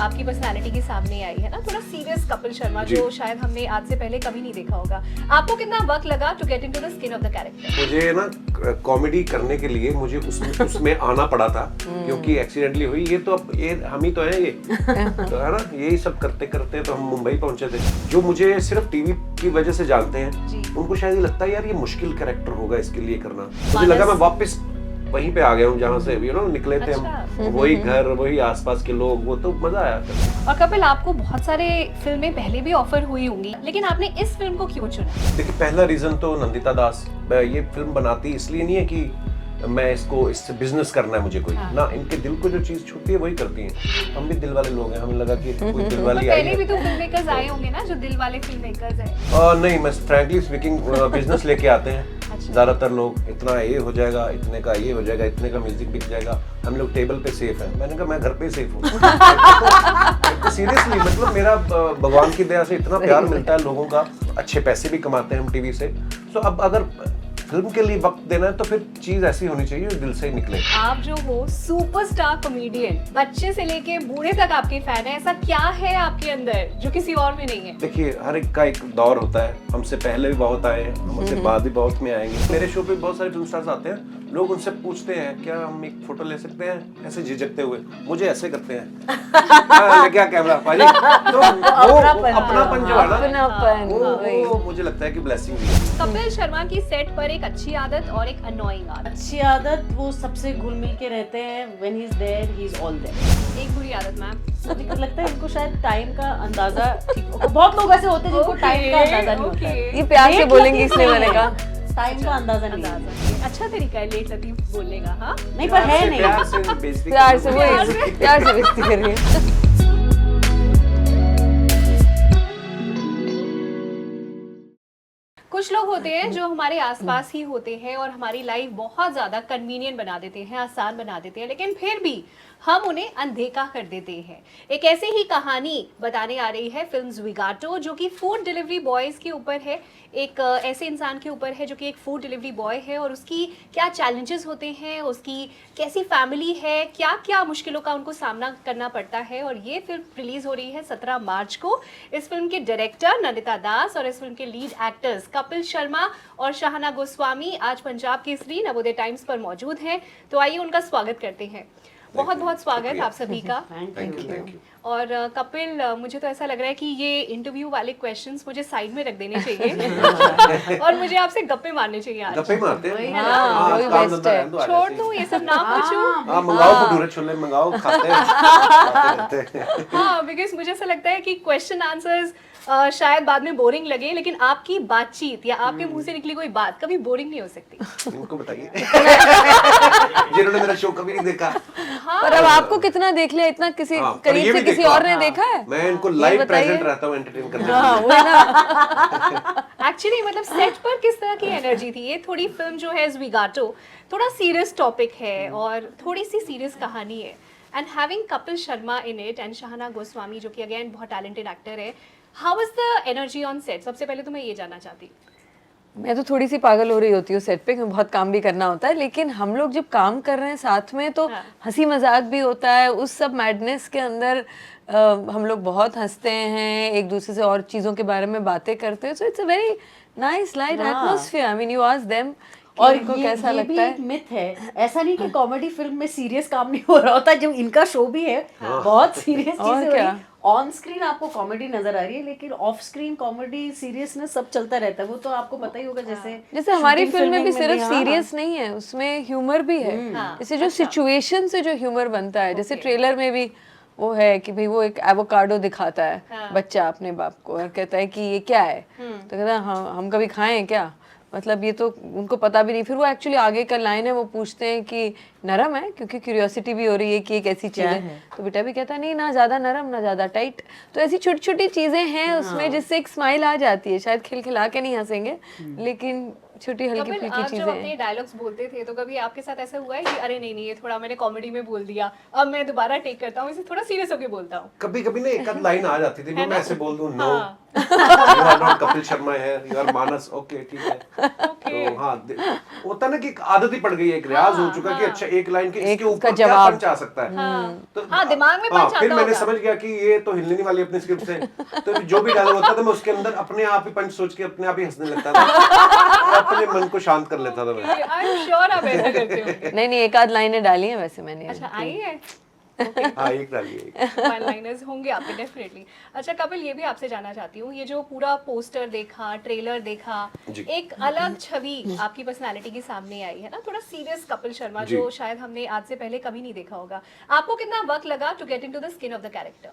आपकी पर्सनालिटी की सामने आई है ना, थोड़ा सीरियस कपिल शर्मा जो शायद हमने आज से पहले कभी नहीं देखा होगा। आपको कितना वक्त लगा to get into the skin of the character? मुझे ना कॉमेडी करने के लिए मुझे उसमें आना पड़ा था, क्योंकि एक्सीडेंटली हुई। ये तो अब ये हम ही तो हैं, ये तो है ना, यही सब करते करते तो हम मुंबई पहुंचे थे। जो मुझे सिर्फ टीवी की वजह से जानते हैं, उनको शायद ये लगता है यार ये मुश्किल कैरेक्टर होगा इसके लिए करना। मुझे लगा मैं वापस वहीं पे आ गया हूँ जहाँ से निकले थे हम। वही घर, वही आसपास के लोग, वो तो मजा आया था। और कपिल, आपको बहुत सारे फिल्में पहले भी ऑफर हुई होंगी, लेकिन आपने इस फिल्म को क्यों चुना? देखिए, पहला रीजन तो नंदिता दास ये फिल्म बनाती इसलिए नहीं है कि मैं इससे बिजनेस करना है मुझे कोई ना, इनके दिल को जो चीज छूती है वही करती हैं। हम भी दिल वाले लोग हैं, हमें लगा कि कोई दिल वाली आई है। पहले भी तो फिल्म मेकर्स आए होंगे ना जो दिल वाले फिल्म मेकर्स हैं। नहीं, मैं फ्रैंकली स्पीकिंग बिजनेस लेके आते हैं ज्यादातर लोग। इतना ये हो जाएगा, इतने का ये हो जाएगा, इतने का म्यूजिक बिक जाएगा, हम लोग टेबल पे सेफ है। मैंने कहा मैं घर पे सेफ हूँ। तो सीरियसली मतलब मेरा भगवान की दया से इतना प्यार मिलता है लोगों का, अच्छे पैसे भी कमाते हैं हम टीवी से। तो अब अगर फिल्म के लिए वक्त देना है तो फिर चीज ऐसी होनी चाहिए जो दिल से ही निकले। आप जो हो सुपरस्टार कॉमेडियन, बच्चे से लेके बूढ़े तक आपके फैन है। ऐसा क्या है आपके अंदर जो किसी और में नहीं है? देखिए, हर एक का एक दौर होता है। हमसे पहले भी बहुत आए हैं, हमसे बाद भी बहुत में आएंगे। मेरे शो पे बहुत सारे फिल्म स्टार्स आते हैं, लोग उनसे पूछते हैं क्या हम एक फोटो ले सकते हैं, ऐसे झिझकते हुए मुझे ऐसे करते हैं क्या कैमरा पाजी, तो वो अपनापन जो है ना, वो मुझे लगता है कि ब्लेसिंग है। कपिल शर्मा की सेट पर एक अच्छी आदत और एक अनोइंग आदत। अच्छी आदत, वो सबसे घुल मिल के रहते हैं। When he is there he is all there. एक बुरी आदत मैम? मुझे लगता है इनको शायद टाइम का अंदाजा, बहुत लोग ऐसे होते हैं जिनको टाइम का अंदाजा नहीं होता है। ये प्यार से बोलेंगी इसलिए मैंने कहा टाइम का अंदाजा नहीं है। अच्छा तरीका है लेट लतीफ बोलने का। हाँ नहीं, पर है नहीं। प्यार से बेइज्जती कर रही है। कुछ लोग होते हैं जो हमारे आसपास ही होते हैं और हमारी लाइफ बहुत ज़्यादा कन्वीनियंट बना देते हैं, आसान बना देते हैं, लेकिन फिर भी हम उन्हें अनदेखा कर देते हैं। एक ऐसे ही कहानी बताने आ रही है फिल्म ज़्विगाटो, जो कि फूड डिलीवरी बॉयज़ के ऊपर है। एक ऐसे इंसान के ऊपर है जो कि एक फूड डिलीवरी बॉय है और उसकी क्या चैलेंजेस होते हैं, उसकी कैसी फैमिली है, क्या क्या मुश्किलों का उनको सामना करना पड़ता है। और ये फिल्म रिलीज़ हो रही है 17 मार्च को। इस फिल्म के डायरेक्टर नंदिता दास और इस फिल्म के लीड एक्टर्स कपिल शर्मा और शाहना गोस्वामी आज पंजाब केसरी नवोदय टाइम्स पर मौजूद हैं। तो आइए उनका स्वागत करते हैं। बहुत बहुत स्वागत आप सभी का। Thank you. और कपिल, मुझे तो ऐसा लग रहा है कि ये इंटरव्यू वाले क्वेश्चंस मुझे साइड में रख देने चाहिए और मुझे आपसे गप्पे मारने चाहिए आज। गप्पे मारते हैं, वही बेस्ट है। छोड़ दूं ये सब, ना पूछूं? मंगाओ भटूरे छोले मंगाओ, खाते हैं। हाँ, बिकॉज मुझे ऐसा लगता है कि क्वेश्चन आंसर्स शायद बाद में बोरिंग लगे, लेकिन आपकी बातचीत या आपके मुंह से निकली कोई बात कभी बोरिंग नहीं हो सकती। इनको बताइए जिन्होंने मेरा शो कभी नहीं देखा। पर अब आपको कितना देख लिया, इतना किसी करीब से किसी और ने देखा है? मैं इनको लाइव प्रेजेंट रहता हूँ एंटरटेन करने एक्चुअली मतलब सेट पर किस तरह की एनर्जी थी? ये थोड़ी फिल्म जो है ज़्विगाटो थोड़ा सीरियस टॉपिक है और थोड़ी सी सीरियस कहानी है, and having Kapil Sharma in it and Shahana Goswami जो कि अगेन बहुत टैलेंटेड एक्टर है। How was the energy on set? सबसे पहले तो मैं ये जानना चाहती हूँ। मैं तो थोड़ी सी पागल हो रही होती हूँ सेट पे, क्योंकि बहुत काम भी करना होता है, लेकिन हम लोग जब काम कर रहे हैं साथ में तो हंसी मजाक भी होता है। उस सब मैडनेस के अंदर हम लोग बहुत हंसते हैं, एक दूसरे से और चीज़ों के बारे में बातें करते हैं। So it's a very nice light atmosphere. I mean, you ask them और इनको ये कैसा भी लगता है। एक मिथ है, ऐसा नहीं कि कॉमेडी फिल्म में सीरियस काम नहीं हो रहा होता। जो इनका शो भी है बहुत सीरियस चीजें हो रही हैं। ऑन स्क्रीन आपको कॉमेडी नजर आ रही है, लेकिन ऑफ स्क्रीन कॉमेडी सीरियसनेस सब चलता रहता है। वो तो आपको पता ही होगा। जैसे हमारी shooting, फिल्म में भी filming सिर्फ हाँ, सीरियस नहीं है, उसमें ह्यूमर भी है। जैसे जो सिचुएशन से जो ह्यूमर बनता है, जैसे ट्रेलर में भी वो है कि भाई वो एक एवोकाडो दिखाता है बच्चा अपने बाप को और कहता है कि ये क्या है, तो कहता है हम कभी खाएं क्या, मतलब ये तो उनको पता भी नहीं। फिर वो एक्चुअली आगे का लाइन है, वो पूछते हैं कि नरम है, क्योंकि क्यूरियोसिटी भी हो रही है कि एक ऐसी चीज़ है। तो बेटा भी कहता है नहीं, ना ज़्यादा नरम ना ज़्यादा टाइट। तो ऐसी छोटी छोटी चीज़ें हैं उसमें जिससे एक स्माइल आ जाती है। शायद खिलखिला के नहीं हंसेंगे, लेकिन छोटी हल्की फुल्की आप जब चीज़ें अपने डायलॉग्स बोलते थे तो कभी आपके साथ ऐसा हुआ है कि अरे नहीं ये थोड़ा मैंने कॉमेडी में बोल दिया, अब मैं दोबारा टेक करता हूँ, इसे थोड़ा सीरियस होके बोलता हूँ? कभी कभी ना एक आध लाइन आ जाती थी, मैं ऐसे बोल दूं no, you are not Kapil Sharma है, यू आर मानस, ओके ठीक है। तो हाँ होता ना कि एक आदत ही पड़ गई है, एक रियाज हो चुका कि अच्छा एक लाइन के इसके ऊपर क्या पंच आ सकता है। तो दिमाग में पंच फिर आता मैंने होगा। समझ गया कि ये तो हिलने नहीं वाली अपनी स्क्रिप्ट से, तो जो भी डायलॉग होता था मैं उसके अंदर अपने आप ही पंच सोच के अपने आप ही हंसने लगता था, अपने मन को शांत कर लेता था मैं। आई एम श्योर आप ऐसा करते होंगे। नहीं एक आध लाइनें डाली हैं वैसे मैंने। अच्छा आई है, हाँ एक डालिए। वन लाइनर्स होंगे आपके डेफिनेटली। अच्छा कपिल, ये भी आपसे जानना चाहती हूँ, ये जो पूरा पोस्टर देखा, ट्रेलर देखा, जी। एक अलग छवि आपकी पर्सनालिटी के सामने आई है ना, थोड़ा सीरियस कपिल शर्मा, जी। जो शायद हमने आज से पहले कभी नहीं देखा होगा। आपको कितना वक्त लगा to get into the skin of the character?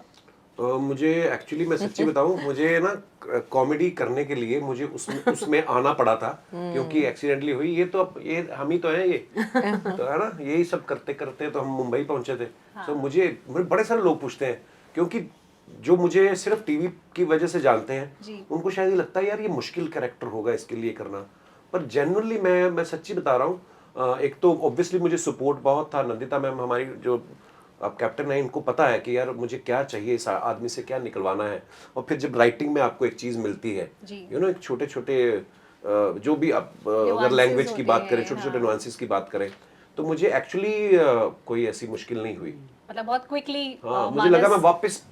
मुझे एक्चुअली मैं सच्ची बताऊं, मुझे ना कॉमेडी करने के लिए मुझे उसमें आना पड़ा था, क्योंकि एक्सीडेंटली हुई। ये तो अब ये हम ही तो हैं, ये तो है ना, यही सब करते करते तो हम मुंबई पहुंचे थे। तो मुझे बड़े सारे लोग पूछते हैं, क्योंकि जो मुझे सिर्फ टीवी की वजह से जानते हैं उनको शायद ये लगता है यार ये मुश्किल कैरेक्टर होगा इसके लिए करना, पर जेन्युइनली मैं सच्ची बता रहा हूँ। एक तो ऑब्वियसली मुझे सपोर्ट बहुत था, नंदिता मैम हमारी जो अब कैप्टन है, इनको पता है कि यार मुझे क्या चाहिए, इस आदमी से क्या निकलवाना है। और फिर जब राइटिंग में आपको एक चीज मिलती है, यू नो, एक छोटे छोटे जो भी आप अगर लैंग्वेज की बात करें, छोटे छोटे नुआंसेस की बात करें, तो मुझे एक्चुअली कोई ऐसी मुश्किल नहीं हुई। मतलब बहुत क्विकली मुझे लगा मैं वापस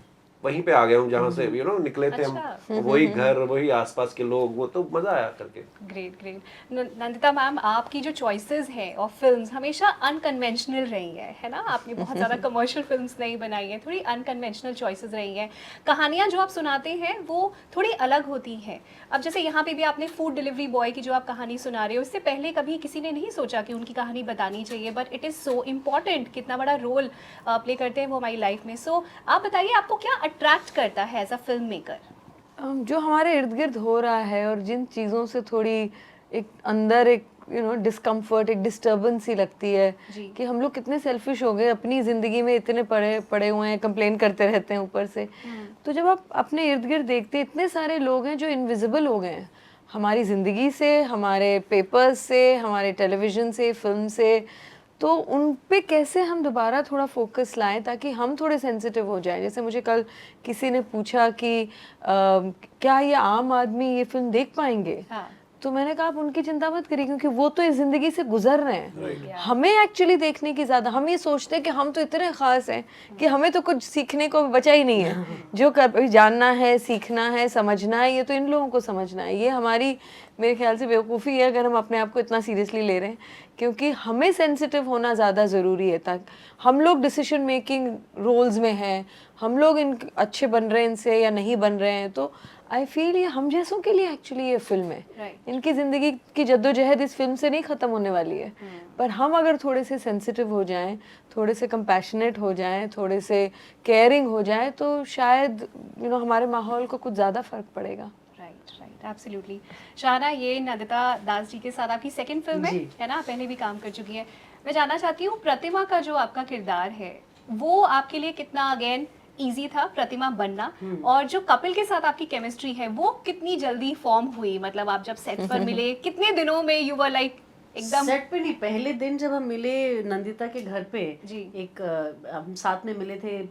वहीं पे आ गया हूँ जहाँ से यू नो निकले थे हम, वही घर, वही आसपास के लोग, वो तो मजा आया करके। Great great. नंदिता मैम, आपकी जो चॉइसेस हैं और फिल्म्स हमेशा अनकन्वेंशनल रही है ना? आपने बहुत ज़्यादा कमर्शियल फिल्म्स नहीं बनाई हैं, थोड़ी अनकन्वेंशनल चॉइसेस रही हैं। कहानियाँ जो आप सुनाते हैं वो थोड़ी अलग होती हैं। अब जैसे यहाँ पे भी आपने फूड डिलीवरी बॉय की जो आप कहानी सुना रहे हो, इससे पहले कभी किसी ने नहीं सोचा कि उनकी कहानी बतानी चाहिए, but it is so important, कितना बड़ा रोल प्ले करते हैं वो हमारी लाइफ में। सो आप बताइए, आपको क्या अट्रैक्ट करता है एज अ फिल्म मेकर? जो हमारे इर्द गिर्द हो रहा है और जिन चीज़ों से थोड़ी एक अंदर एक डिस्कम्फर्ट, एक डिस्टर्बेंस सी लगती है कि हम लोग कितने सेल्फिश हो गए अपनी ज़िंदगी में, इतने पड़े हुए हैं, कंप्लेन करते रहते हैं ऊपर से। तो जब आप अपने इर्द गिर्द देखते हैं, इतने सारे लोग हैं जो इनविजिबल हो गए हैं हमारी ज़िंदगी से, हमारे पेपर्स से, हमारे टेलीविज़न से, फिल्म से, तो उन पे कैसे हम दोबारा थोड़ा फोकस लाएं ताकि हम थोड़े सेंसिटिव हो जाएं। जैसे मुझे कल किसी ने पूछा कि क्या ये आम आदमी ये फिल्म देख पाएंगे? तो मैंने कहा आप उनकी चिंता मत करिए, क्योंकि वो तो इस जिंदगी से गुजर रहे हैं। हमें एक्चुअली देखने की ज़्यादा, हम ये सोचते हैं कि हम तो इतने ख़ास हैं कि हमें तो कुछ सीखने को बचा ही नहीं है। जो कभी जानना है, सीखना है, समझना है, ये तो इन लोगों को समझना है। ये हमारी मेरे ख्याल से बेवकूफ़ी है अगर हम अपने आप को इतना सीरियसली ले रहे हैं, क्योंकि हमें सेंसिटिव होना ज़्यादा ज़रूरी है। ताकि हम लोग डिसीजन मेकिंग रोल्स में हैं, हम लोग इन अच्छे बन रहे हैं इनसे या नहीं बन रहे हैं, तो आई फील ये हम जैसों के लिए एक्चुअली ये फिल्म है। इनकी ज़िंदगी की जद्दोजहद इस फिल्म से नहीं ख़त्म होने वाली है, पर हम अगर थोड़े से सेंसिटिव हो जाएं, थोड़े से कंपैशनेट हो जाएं, थोड़े से केयरिंग हो जाएं, तो शायद हमारे माहौल को कुछ ज़्यादा फ़र्क पड़ेगा। Right, absolutely. शाहना, ये नंदिता दास जी के साथ आपकी सेकंड फिल्म है ना? पहले भी काम कर चुकी है। मैं जानना चाहती हूँ, प्रतिमा का जो आपका किरदार है वो आपके लिए कितना अगेन इजी था प्रतिमा बनना, और जो कपिल के साथ आपकी केमिस्ट्री है वो कितनी जल्दी फॉर्म हुई? मतलब आप जब सेट पर मिले कितने दिनों में यू वर लाइक एकदम? सेट पे नहीं, पहले दिन जब हम मिले नंदिता के घर पे, जी। हम साथ में मिले थे,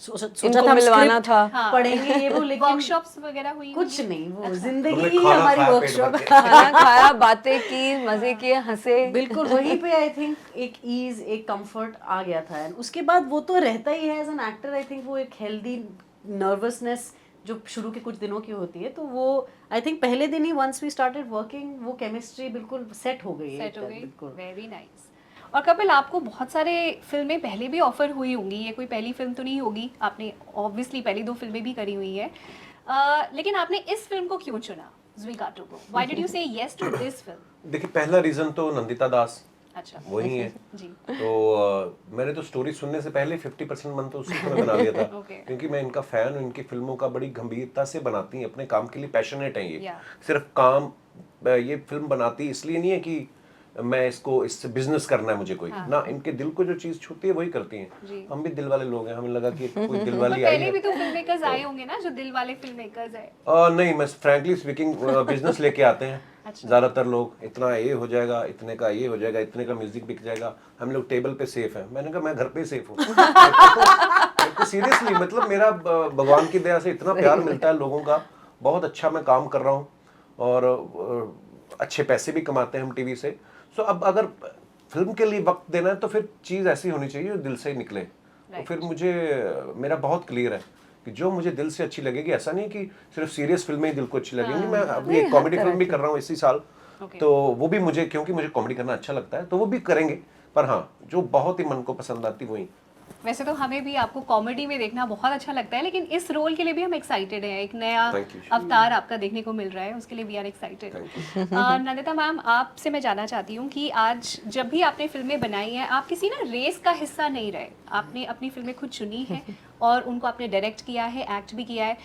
सोचा इनको था मिलवाना था, पढ़ेंगे ये वो, लेकिन वर्कशॉप्स वगैरह हुई? कुछ नहीं, वो जिंदगी हमने ही खाना हमारी खाया, वर्कशॉप पेट खाना खाया, बातें की, मजे किए, हंसे। बिल्कुल वहीं पे आई थिंक एक ईज, एक कंफर्ट आ गया था। एंड उसके बाद वो तो रहता ही है as an actor. I think वो एक हेल्दी नर्वसनेस जो शुरू के कुछ दिनों की होती है, तो वो आई थिंक पहले दिन ही वंस वी स्टार्टेड वर्किंग, वो केमिस्ट्री बिल्कुल सेट हो गई। Very nice. और कपिल, आपको बहुत सारे फिल्में पहले भी ऑफर हुई होंगी, ये कोई पहली फिल्म तो नहीं होगी, आपने ऑब्वियसली पहली 2 फिल्में भी करी हुई है, लेकिन आपने इस फिल्म को क्यों चुना, ज़ुइगाटो को? व्हाई डिड यू से यस टू दिस फिल्म? देखिए, पहला रीजन तो नंदिता दास, अच्छा, वही है जी। तो मैंने तो स्टोरी सुनने से पहले 50% मन तो उसी समय बना लिया था। क्योंकि मैं इनका फैन हूँ, इनकी फिल्मों का बड़ी गंभीरता से बनाती हैं, अपने काम के लिए पैशनेट हैं ये। सिर्फ काम, ये फिल्म बनाती इसलिए नहीं है कि मैं इससे बिजनेस करना है मुझे कोई, ना, इनके दिल को जो चीज छूती है वही करती हैं। हम भी दिल वाले लोग हैं, हमें लगा कि कोई दिल वाली आई है। पहले भी तो फिल्म मेकर्स आए होंगे ना जो दिल वाले फिल्म मेकर्स है? नहीं, मैं फ्रैंकली स्पीकिंग बिजनेस लेके आते हैं ज्यादातर लोग। इतना ये हो जाएगा, इतने का ये हो जाएगा, इतने का म्यूजिक बिक जाएगा, हम लोग टेबल पे सेफ हैं। मैंने कहा मैं घर पे सेफ हूँ। तो सीरियसली, मतलब मेरा भगवान की दया से इतना प्यार मिलता है लोगों का, बहुत अच्छा मैं काम कर रहा हूँ और अच्छे पैसे भी कमाते हैं हम टीवी से। सो अब अगर फिल्म के लिए वक्त देना है तो फिर चीज़ ऐसी होनी चाहिए जो दिल से ही निकले। तो फिर मुझे मेरा बहुत क्लियर है कि जो मुझे दिल से अच्छी लगेगी, ऐसा नहीं कि सिर्फ सीरियस फिल्में ही दिल को अच्छी लगेंगी। मैं अभी एक कॉमेडी फिल्म भी कर रहा हूँ इसी साल, तो वो भी मुझे, क्योंकि मुझे कॉमेडी करना अच्छा लगता है, तो वो भी करेंगे। पर हाँ, जो बहुत ही मन को पसंद आती वही। वैसे तो हमें भी आपको कॉमेडी में देखना बहुत अच्छा लगता है, लेकिन इस रोल के लिए भी हम एक्साइटेड हैं। एक नया Thank you. अवतार आपका देखने को मिल रहा है, उसके लिए we are excited. Nandita ma'am, आपसे मैं जानना चाहती हूँ कि आज जब भी आपने फिल्में बनाई हैं, आप किसी ना रेस का हिस्सा नहीं रहे। आपने अपनी फिल्में खुद चुनी है और उनको आपने डायरेक्ट किया है, एक्ट भी किया है।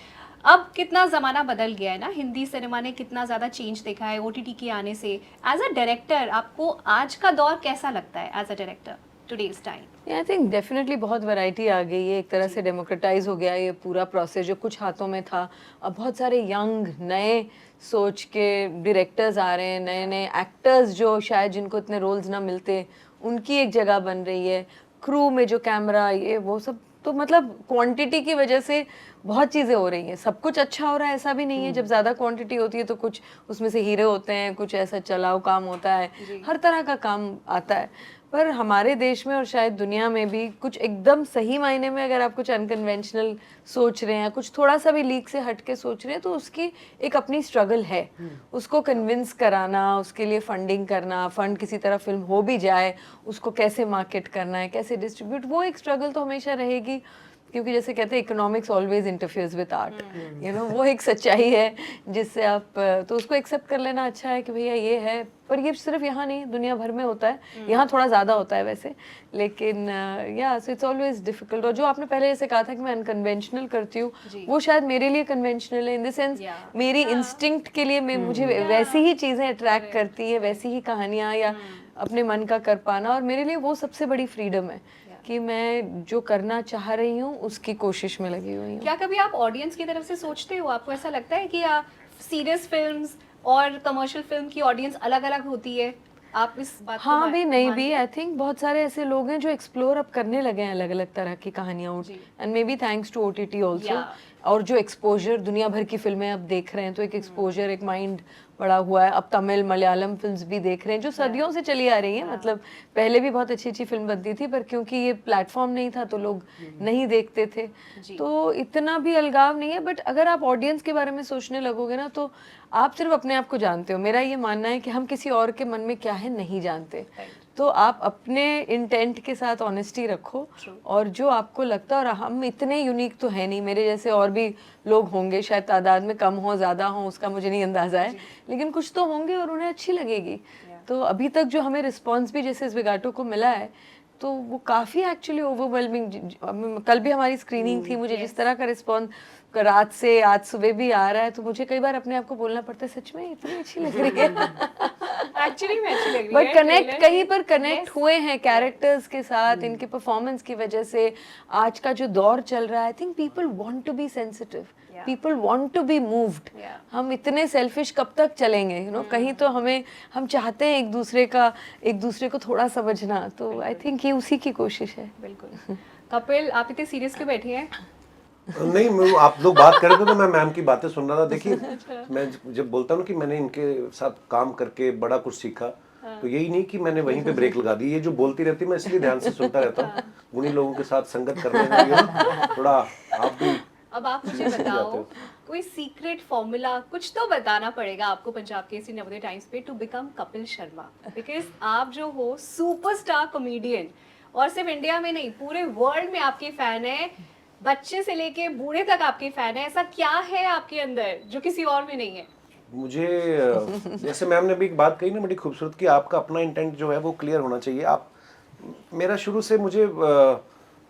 अब कितना ज़माना बदल गया है ना, हिंदी सिनेमा ने कितना ज़्यादा चेंज देखा है OTT के आने से। एज अ डायरेक्टर आपको आज का दौर कैसा लगता है, as a director today's time? I think definitely बहुत वैरायटी आ गई है, एक तरह से डेमोक्रेटाइज हो गया है ये पूरा प्रोसेस। जो कुछ हाथों में था, अब बहुत सारे यंग नए सोच के डायरेक्टर्स आ रहे हैं, नए नए एक्टर्स जो शायद जिनको इतने रोल्स ना मिलते, उनकी एक जगह बन रही है। क्रू में जो कैमरा, ये वो सब, तो मतलब क्वांटिटी की वजह से बहुत चीज़ें हो रही हैं। सब कुछ अच्छा हो रहा है ऐसा भी नहीं है। जब ज़्यादा क्वांटिटी होती है तो कुछ उसमें से हीरो होते हैं, कुछ ऐसा चलाऊ काम होता है, हर तरह का काम आता है। पर हमारे देश में और शायद दुनिया में भी कुछ एकदम सही मायने में अगर आप कुछ अनकन्वेंशनल सोच रहे हैं, कुछ थोड़ा सा भी लीक से हट के सोच रहे हैं, तो उसकी एक अपनी स्ट्रगल है। उसको कन्विंस कराना, उसके लिए फंडिंग करना, फंड किसी तरह फिल्म हो भी जाए, उसको कैसे मार्केट करना है, कैसे डिस्ट्रीब्यूट, वो एक स्ट्रगल तो हमेशा रहेगी। क्योंकि जैसे कहते हैं economics always interferes with art, you know, वो एक सच्चाई है जिससे आप, तो उसको एक्सेप्ट कर लेना अच्छा है कि भैया ये है। पर ये सिर्फ यहाँ नहीं, दुनिया भर में होता है। यहाँ थोड़ा ज़्यादा होता है वैसे, लेकिन या सो इट्स ऑलवेज डिफिकल्ट। और जो आपने पहले जैसे कहा था कि मैं अनकन्वेंशनल करती हूँ, वो शायद मेरे लिए कन्वेंशनल है इन द सेंस मेरी इंस्टिंक्ट के लिए मैं मुझे वैसी ही चीज़ें अट्रैक्ट करती है, वैसी ही कहानियाँ या अपने मन का कर पाना। और मेरे लिए वो सबसे बड़ी फ्रीडम है कि मैं जो करना चाह रही हूँ उसकी कोशिश में लगी हुई हूँ। क्या कभी आप ऑडियंस की तरफ से सोचते हो, आपको ऐसा लगता है कि सीरियस फिल्म्स और कमर्शियल फिल्म की ऑडियंस अलग अलग होती है? आप इस बात को हाँ भी नहीं भी, आई थिंक बहुत सारे ऐसे लोग हैं जो एक्सप्लोर अब करने लगे हैं अलग अलग तरह की कहानियाँ, and maybe thanks to OTT also. और जो एक्सपोजर दुनिया भर की फिल्में अब देख रहे हैं, तो एक एक्सपोजर, एक माइंड बड़ा हुआ है। अब तमिल मलयालम फिल्म्स भी देख रहे हैं जो सदियों से चली आ रही हैं। मतलब पहले भी बहुत अच्छी अच्छी फिल्म बनती थी, पर क्योंकि ये प्लेटफॉर्म नहीं था तो लोग नहीं देखते थे, तो इतना भी अलगाव नहीं है। बट अगर आप ऑडियंस के बारे में सोचने लगोगे ना, तो आप सिर्फ अपने आप को जानते हो। मेरा ये मानना है कि हम किसी और के मन में क्या है नहीं जानते। तो आप अपने इंटेंट के साथ ऑनेस्टी रखो, और जो आपको लगता है, और हम इतने यूनिक तो है नहीं, मेरे जैसे और भी लोग होंगे, शायद तादाद में कम हो ज़्यादा हो उसका मुझे नहीं अंदाज़ा है, लेकिन कुछ तो होंगे और उन्हें अच्छी लगेगी। तो अभी तक जो हमें रिस्पॉन्स भी जैसे इस विगाटो को मिला है, तो वो काफ़ी एक्चुअली ओवरवेलमिंग। कल भी हमारी स्क्रीनिंग थी, मुझे जिस तरह का रिस्पॉन्स रात से आज सुबह भी आ रहा है, तो मुझे कई बार अपने आप को बोलना पड़ता है, सच में इतनी अच्छी लग रही है। एक्चुअली में अच्छी लग रही है। बट कनेक्ट कहीं पर कनेक्ट हुए हैं कैरेक्टर्स के साथ, इनके परफॉर्मेंस की वजह से। आज का जो दौर चल रहा है, I think people want to be sensitive, people want to be moved. हम इतने सेल्फिश कब तक चलेंगे, यू नो? कहीं तो हम चाहते हैं एक दूसरे को थोड़ा समझना। तो आई थिंक ये उसी की कोशिश है। बिल्कुल। कपिल, आप इतने सीरियस क्यों बैठे हैं? नहीं, मैं, आप लोग बात कर रहे थे तो मैं मैम की बातें सुन रहा था। देखिए, मैं जब बोलता हूँ कि मैंने इनके साथ काम करके बड़ा कुछ सीखा, तो यही नहीं कि मैंने वहीं पे ब्रेक लगा दी। ये जो बोलती रहती है, मैं इसलिए ध्यान से सुनता रहता हूँ। उन्हीं लोगों के साथ संगत करने में थोड़ा आप भी। अब आप मुझे बताओ, कोई सीक्रेट फॉर्मूला कुछ तो बताना पड़ेगा आपको पंजाब केसरी नवोदय टाइम्स पे to become Kapil Sharma, because आप जो हो सुपरस्टार कॉमेडियन, और सिर्फ इंडिया में नहीं पूरे वर्ल्ड में आपके फैन है, बच्चे से लेके बूढ़े तक आपके फैन है। ऐसा क्या है आपके अंदर जो किसी और में नहीं है? मुझे जैसे मैम ने भी एक बात कही ना बड़ी खूबसूरत, कि आपका अपना इंटेंट जो है वो क्लियर होना चाहिए। आप, मेरा शुरू से मुझे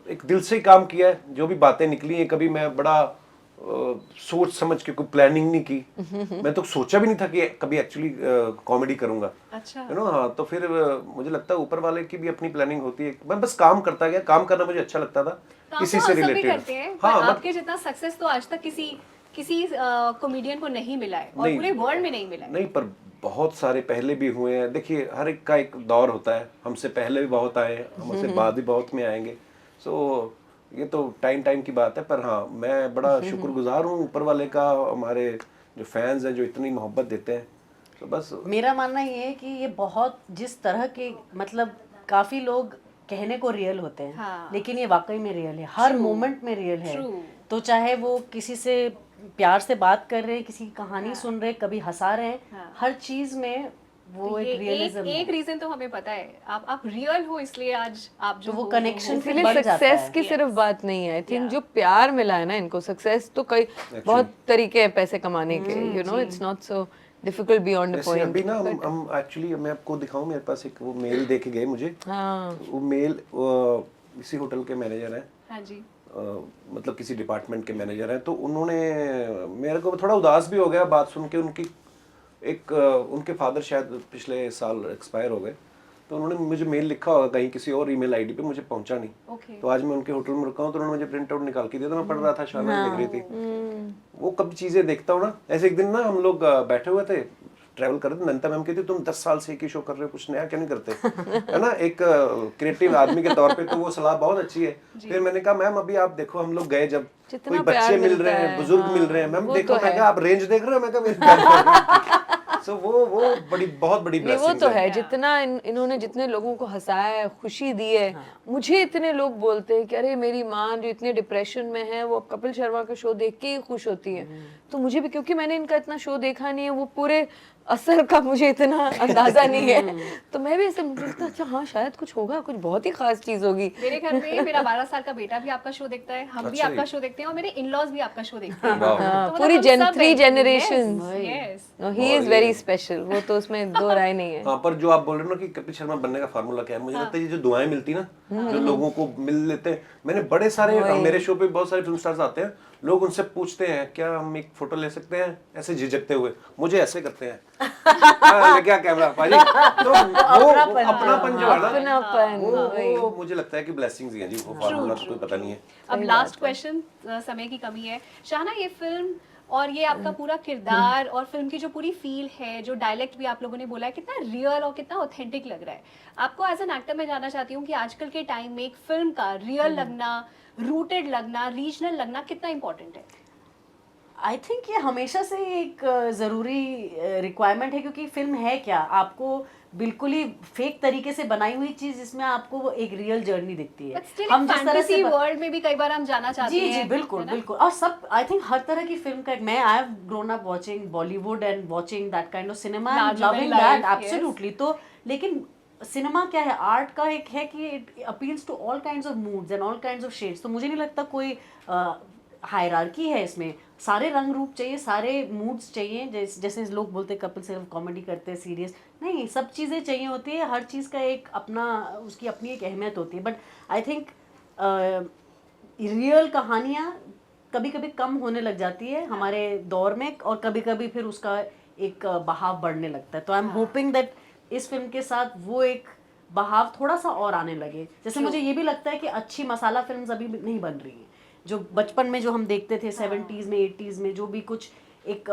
एक दिल से ही काम किया है। जो भी बातें निकली हैं, कभी मैं बड़ा सोच समझ के कोई प्लानिंग नहीं की। मैं तो सोचा भी नहीं था कि कभी एक्चुअली कॉमेडी करूंगा। अच्छा, यू नो। हाँ, तो फिर मुझे लगता है ऊपर वाले की भी अपनी प्लानिंग होती है। मैं बस काम करता गया, काम करना मुझे अच्छा लगता था, इसी से रिलेटेड। हाँ, आपके जितना सक्सेस तो आज तक किसी कॉमेडियन को नहीं मिला है, और पूरे वर्ल्ड में नहीं मिला है। नहीं, पर बहुत सारे पहले भी हुए हैं। देखिए, हर एक का एक दौर होता है। हमसे पहले भी बहुत आए, हमसे बाद भी बहुत में आएंगे। सो ये तो टाइम की बात है। पर हाँ, मैं बड़ा शुक्रगुजार हूँ ऊपर वाले का, हमारे जो फैंस हैं जो इतनी मोहब्बत देते हैं, तो बस मेरा मानना ये है कि ये बहुत जिस तरह के मतलब काफी लोग कहने को रियल होते हैं हाँ। लेकिन ये वाकई में रियल है, हर मोमेंट में रियल है। True. तो चाहे वो किसी से प्यार से बात कर रहे हैं, किसी की कहानी सुन रहे हैं, कभी हंसा रहे हैं, हाँ। हर चीज में वो तो एक ये रियलिज्म एक रीजन तो हमें पता है, आप रियल हो इसलिए आज आप जो वो हो, connection वो- बढ़ इसीलिए जाता सक्सेस है। की सिर्फ बात नहीं है, आई थिंक जो प्यार मिला है ना इनको, सक्सेस तो कई बहुत तरीके हैं पैसे कमाने के, you know, it's not so difficult beyond a जैसे पॉइंट। अभी ना हम एक्चुअली, मैं आपको दिखाऊं, मेरे पास एक वो मेल दे के गए मुझे। हाँ वो मेल किसी होटल के मैनेजर हैं, हाँ जी, मतलब किसी डिपार्टमेंट के मैनेजर हैं, तो उन्होंने मेरे को थोड़ा उदास भी हो गया बात सुन के। उनकी एक उनके फादर शायद पिछले साल एक्सपायर हो गए, तो उन्होंने मुझे मेल लिखा होगा कहीं किसी और ईमेल आईडी पे, मुझे पहुंचा नहीं। ओके, तो आज मैं उनके होटल में रुका हूँ, तो उन्होंने मुझे प्रिंट आउट निकाल के दिया था, मैं पढ़ रहा था, शाना देख रही थी। वो कब चीजें देखता हूँ ना, ऐसे एक दिन ना हम लोग बैठे हुए थे, ट्रैवल कर रहे थे, नंता मैम कहती तुम 10 साल से एक ही शो कर रहे हो, कुछ नया क्यों नहीं करते? है ना, एक क्रिएटिव आदमी के तौर पे तो वो सलाह बहुत अच्छी है। फिर मैंने कहा मैम अभी आप देखो, हम लोग गए जब जितना कोई प्यार बच्चे मिल मिलता रहे हैं, है, बुजुर्ग हाँ, मिल रहे हैं, मैम वो देखो, तो मैं है। कहा आप रेंज देख रहे हो, मैं कहा मेरी सो वो बहुत बड़ी नहीं, वो ब्लेसिंग तो है, जितना इन्होंने जितने लोगों को हंसाया है, खुशी दी है। मुझे इतने लोग बोलते हैं कि अरे मेरी माँ जो इतने डिप्रेशन में है वो कपिल शर्मा का शो देख के ही खुश होती है। तो मुझे भी, क्योंकि मैंने इनका इतना शो देखा नहीं है, वो पूरे असर का मुझे इतना अंदाजा नहीं है, तो मैं भी ऐसे मुझे लगता है अच्छा हाँ शायद कुछ होगा, कुछ बहुत ही खास चीज होगी। मेरे घर में मेरा 12 साल का बेटा भी आपका शो देखता है, हम भी अच्छा आपका जी। शो देखते हैं, और मेरे इन-लॉज भी आपका शो देखते हैं। वाह। हाँ, तो मतलब पूरी हम जेन सब 3 हैं। Generation, Yes. No he is very special, वो तो उसमें दो राय नहीं है। हाँ, पर जो आप बोल रहे हो ना कि कपिल शर्मा बनने का फार्मूला क्या है, मुझे लगता है ये जो दुआएं मिलती ना, जो लोगों को मिल लेते हैं। मैंने बड़े सारे, मेरे शो पे बहुत सारे फिल्म स्टार्स आते हैं, लोग उनसे पूछते हैं क्या हम एक फोटो ले सकते हैं, ऐसे झिझकते हुए, मुझे ऐसे करते हैं क्या कैमरा पाजी, तो वो अपनापन जो है ना, अपनापन, वो मुझे लगता है कि ब्लेसिंग्स ही हैं जी, वो फार्मूला तो कोई पता नहीं है। अब लास्ट क्वेश्चन, समय की कमी है, शाहना, ये फिल्म और ये आपका पूरा किरदार और फिल्म की जो पूरी फील है, जो डायलेक्ट भी आप लोगों ने बोला है, कितना रियल और कितना ऑथेंटिक लग रहा है आपको? एज एन एक्टर मैं जानना चाहती हूँ कि आजकल के टाइम में एक फिल्म का रियल लगना, रूटेड लगना, रीजनल लगना कितना इम्पोर्टेंट है? आई थिंक ये हमेशा से एक ज़रूरी रिक्वायरमेंट है, क्योंकि फिल्म है क्या, आपको बिल्कुल ही फेक तरीके से बनाई हुई चीज जिसमें आपको वो एक रियल जर्नी दिखती है। But still हम एक जिस तरह fantasy से world में भी कई बार हम जाना चाहते जी हैं, जी बिल्कुल है ना? बिल्कुल, और सब आई थिंक हर तरह की फिल्म का, मैं I have grown up watching Bollywood and watching that kind of cinema and Larger than loving life, that absolutely. तो लेकिन सिनेमा क्या है, आर्ट का एक है कि it appeals to all kinds of moods and all kinds of shades. तो मुझे नहीं लगता कोई हायरार्की है इसमें, सारे रंग रूप चाहिए, सारे मूड्स चाहिए। जैसे लोग बोलते हैं कपिल सिर्फ कॉमेडी करते हैं, सीरियस नहीं, सब चीज़ें चाहिए होती है, हर चीज़ का एक अपना, उसकी अपनी एक अहमियत होती है। बट आई थिंक रियल कहानियाँ कभी कभी कम होने लग जाती है हमारे दौर में, और कभी कभी फिर उसका एक बहाव बढ़ने लगता है। तो आई एम होपिंग दैट इस फिल्म के साथ वो एक बहाव थोड़ा सा और आने लगे। जैसे मुझे ये भी लगता है कि अच्छी मसाला फिल्म्स अभी नहीं बन रही हैं, जो बचपन में जो हम देखते थे 70s में 80s में, जो भी कुछ एक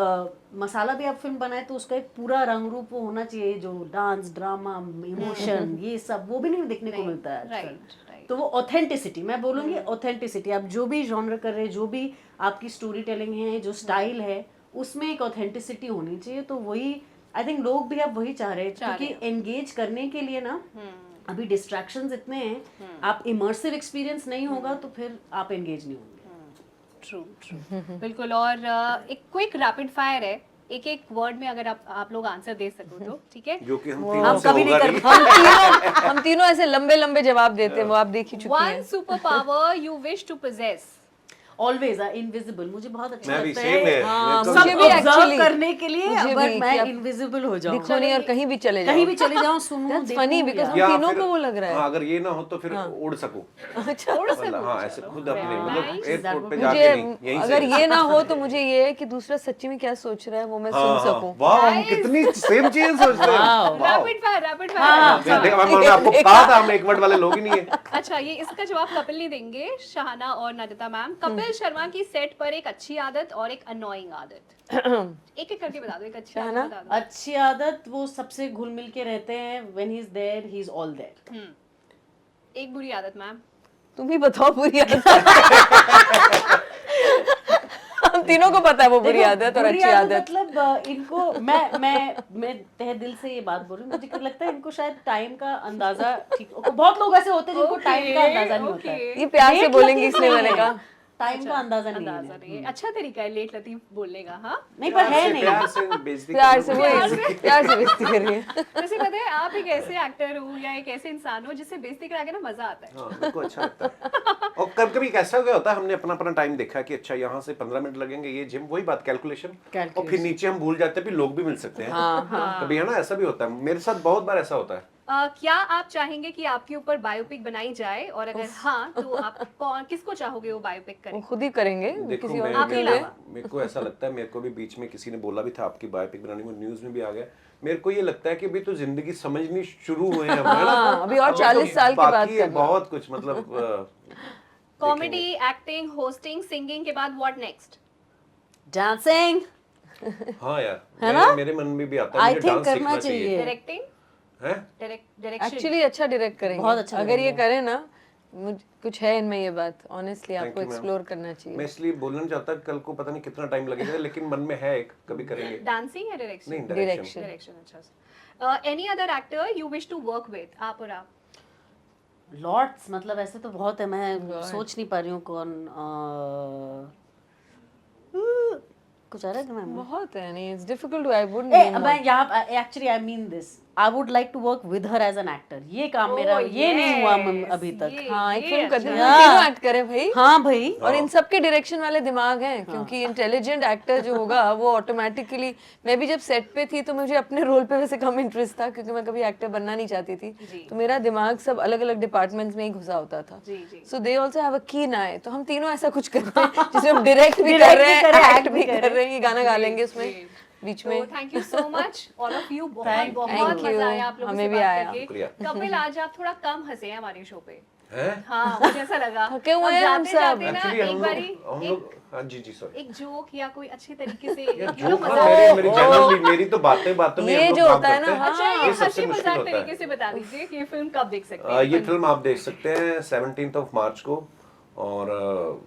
मसाला भी आप फिल्म बनाए तो उसका एक पूरा रंग रूप वो होना चाहिए, जो डांस, ड्रामा, इमोशन, ये सब वो भी नहीं देखने को मिलता है आजकल। राइट। तो वो ऑथेंटिसिटी, मैं बोलूँगी ऑथेंटिसिटी, आप जो भी जॉनर कर रहे हैं, जो भी आपकी स्टोरी टेलिंग है, जो स्टाइल है, उसमें एक ऑथेंटिसिटी होनी चाहिए। तो वही आई थिंक लोग भी अब वही चाह रहे हैं, क्योंकि एंगेज करने के लिए ना अभी डिस्ट्रैक्शंस इतने हैं, आप इमर्सिव एक्सपीरियंस नहीं होगा तो फिर आप एंगेज नहीं होंगे। ट्रू बिल्कुल। और एक क्विक रैपिड फायर है, एक एक वर्ड में अगर आप लोग आंसर दे सको तो ठीक है। जो कि हम हम तीनों से कभी नहीं होगा कर नहीं। हम तीनों ऐसे लंबे लंबे जवाब देते हैं, वो आप देख ही चुकी वन हैं। Super power you wish to possess? Always invisible, मुझे बहुत अच्छा मैं भी लगता सेम है। है, हाँ, मैं तो- मुझे सब भी ऑब्जर्व actually- करने के लिए, मुझे अगर भी, मैं कि आप इनविजिबल हो जाऊं, दिखो नहीं और कहीं भी चले कहीं जाओ। भी चले जाऊं, सुनूं, That's देखूं, funny because हम या तीनों फिर- को वो लग रहा है। हाँ, अगर ये ना हो तो फिर उड़ सकूं, अच्छा, मतलब हाँ ऐसे खुद अपने मतलब Nice. एयरपोर्ट पे मुझे जाके नहीं, यहीं से। अगर ये ना हो तो मुझे ये है कि दूसरा सच्ची में क्या सोच रहा है वो मैं हाँ, सुन हाँ, सकूं। वाह, हम कितनी सेम चीज सोचते हैं। वाह। रैपिड फायर मैंने आपको कहा था हम एक वर्ड वाले लोग ही नहीं है। अच्छा, ये इसका जवाब कपिल नहीं देंगे, शाहना और नदिता मैम। कपिल शर्मा की सेट पर एक अच्छी आदत और एक अनोइंग आदत, एक एक करके बता दो। एक अच्छी आदत बता दो। अच्छी आदत, वो सबसे घुल मिल के रहते हैं, when he is there he is all there. एक बुरी आदत मैम? तुम ही बताओ पूरी आदत। हम तीनों को पता है वो बुरी आदत और बुरी अच्छी आदत आदत। मतलब इनको मैं तहे दिल से ये बात बोल रही हूँ, मुझे लगता है इनको शायद टाइम का अंदाजा ठीक, बहुत लोग ऐसे होते हैं जिनको टाइम का अंदाजा नहीं होता है। ये प्यार से लेट बोलेंगी लतीफ इसलिए नहीं मैंने है, कहा टाइम का अंदाजा नहीं अंदाजा है। नहीं है। अच्छा तरीका है लेट लतीफ बोलने का। हाँ नहीं पर है नहीं। प्यार से बेइज्जती प्यार से करना वो प्यार से बेइज्जती कर रही है। वैसे पता है आप एक ऐसे एक्टर हो या एक ऐसे इंसान हो जिससे बेइज्जती करा के ना मजा आता है। हाँ, मेरे को अच्छा लगता है। और कभी कभी कैसा हो गया होता है, हमने अपना अपना टाइम देखा कि अच्छा यहाँ से 15 मिनट लगेंगे, ये जिम, वही बात कैलकुलेशन, और फिर नीचे हम भूल जाते हैं भी लोग भी मिल सकते हैं। कभी है ना, ऐसा भी होता है, मेरे साथ बहुत बार ऐसा होता है। क्या आप चाहेंगे कि आपके ऊपर बायोपिक बनाई जाए, और अगर हाँ तो आप किसको चाहोगे वो बायोपिक वो करें? खुद ही करेंगे देखो किसी और मैं, को क्यों दें? मेरे को ऐसा लगता है, मेरे को भी बीच में किसी ने बोला भी था आपकी बायोपिक बनानी, वो न्यूज में भी आ गया। मेरे को ये लगता है कि अभी तो जिंदगी समझनी शुरू हुए हैं हम, है ना? हाँ, अभी और 40 साल के बाद बाकी है करना। बहुत कुछ, मतलब कॉमेडी, एक्टिंग, होस्टिंग, सिंगिंग के बाद व्हाट नेक्स्ट? डांसिंग हाँ यार, है ना? मेरे मन में भी आता है आई मुझे थिंक डांस करना सीखना चाहिए। चाहिए। डायरेक्टिंग, हैं? डायरेक्शन। एक्चुअली अच्छा डायरेक्ट करेंगे, बहुत अच्छा अगर ये करें ना, कुछ है इनमें ये बात, ऑनेस्टली Thank आपको you, ma'am. एक्सप्लोर करना चाहिए। मैं इसलिए बोलना चाहता, कल को पता नहीं कितना टाइम लगेगा, लेकिन मन में है, एक कभी करेंगे। डांसिंग या डायरेक्शन? नहीं, Direction. डायरेक्शन। अच्छा। Any other actor you wish to work with? आप और आप? लॉट्स, मतलब ऐसे तो बहुत है, मैं सोच नहीं पा रही हूँ कौन कुछ आ रहा है दिमाग में? बहुत है, नहीं it's difficult to, I wouldn't मैं यहाँ actually I mean this, I would like to work with her as an actor. ये काम मेरा ये नहीं हुआ अभी तक। हाँ, एक फिल्म करते हैं, अच्छा। तीनों एक्ट करें भाई। हाँ भाई, और इन सब के डायरेक्शन वाले दिमाग हैं, क्योंकि इंटेलिजेंट एक्टर जो होगा वो ऑटोमेटिकली, मैं भी जब सेट पे थी तो मुझे अपने रोल पे वैसे कम इंटरेस्ट था, क्योंकि मैं कभी एक्टर बनना नहीं चाहती थी, तो मेरा दिमाग सब अलग अलग डिपार्टमेंट्स में ही घुसा होता था। सो दे आल्सो हैव अ कीन आई, तो हम तीनों ऐसा कुछ करते हैं जिसमें हम डायरेक्ट भी कर रहे हैं, एक्ट भी कर रहे हैं, ये गाना गा लेंगे उसमें बीच में। Thank you so much all of you, बहुत Thank बहुत you. मजा आया आप लोगों हमें से भी बात आया। करके। शुक्रिया। कपिल आज आप थोड़ा कम हंसे हैं हमारे शो पे। हैं? हाँ, मुझे ऐसा लगा। थके हुए अब हैं हम जाते जाते सब। ना Actually, एक बारी हम लोग हाँ जी सॉरी। एक जोक या कोई अच्छे तरीके से यार you know, जो मजाक। मेरी जनरली मेरी तो बातों में ये हम लोग जो काम होता है ना, करते हैं। अच्छा, ये एक सबसे हंसी मुश्किल मजाक होता तरीके है। से बता दीजिए कि ये फिल्म कब देख सकते हैं? ये फिल्म आप देख सकते हैं 17 मार्च को, और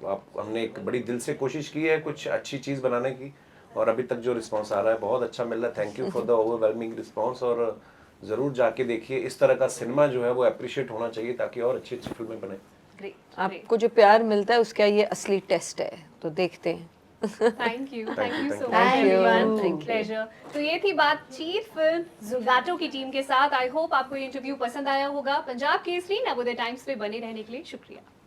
आप हमने एक बड़ी दिल से कोशिश की है कुछ अच्छी चीज बनाने की, और अभी तक जो रिस्पांस आ रहा है बहुत अच्छा मिल रहा है। Thank you for the overwhelming response, और जरूर जाके देखिए। इस तरह का सिनेमा जो है वो अप्रिशिएट होना चाहिए, ताकि और अच्छी अच्छी फिल्में बने। Great, great. आपको जो प्यार मिलता है उसका ये असली टेस्ट है, तो देखते हैं। Thank you so Thank much you. everyone. Thank Pleasure. तो ये थी बातचीत फिल्म जुगाटो की टीम के साथ। आई होप आपको ये इंटरव्यू पसंद आया होगा। पंजाब केसरी नवोदय टाइम्स पे बने रहने के लिए शुक्रिया।